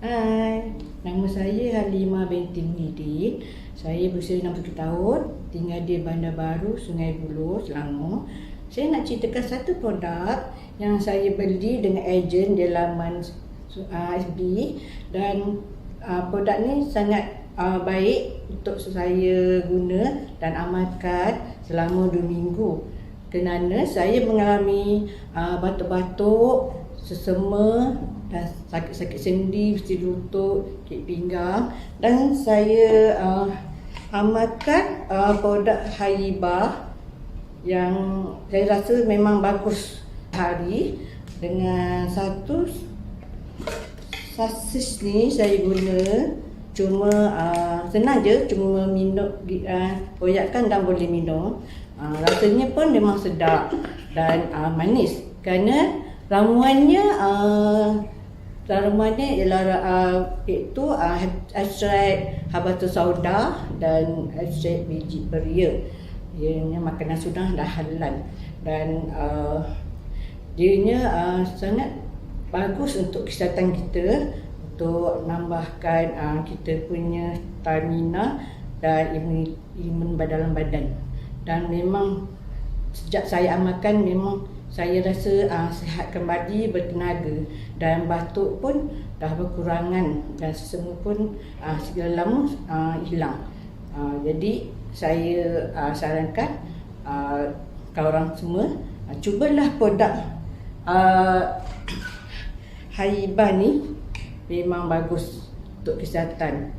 Hai, nama saya Halimah binti Muhyiddin. Saya berusia 60 tahun, tinggal di Bandar Baru, Sungai Buloh, Selangor. Saya nak ceritakan satu produk yang saya beli dengan ejen di laman FB, dan produk ni sangat baik untuk saya guna dan amalkan selama 2 minggu. Kerana saya mengalami batuk-batuk, sesama dan sakit-sakit sendi, mesti lutut, sakit pinggang, dan saya amalkan produk Haibah yang saya rasa memang bagus. Hari dengan satu sasis ni saya guna, cuma senang je, cuma minum, koyakkan dan boleh minum. Rasanya pun memang sedap dan manis, kerana ramuannya ialah iaitu ekstrak habatus sauda dan ekstrak biji peria. Ianya makanan sunnah dah halal, dan dianya sangat bagus untuk kesihatan kita, untuk menambahkan kita punya stamina dan imun dalam badan. Dan memang sejak saya amalkan, memang saya rasa sihat kembali, bertenaga, dan batuk pun dah berkurangan, dan sesama pun segala lama hilang. Jadi saya sarankan korang semua cubalah produk Haibah ni, memang bagus untuk kesihatan.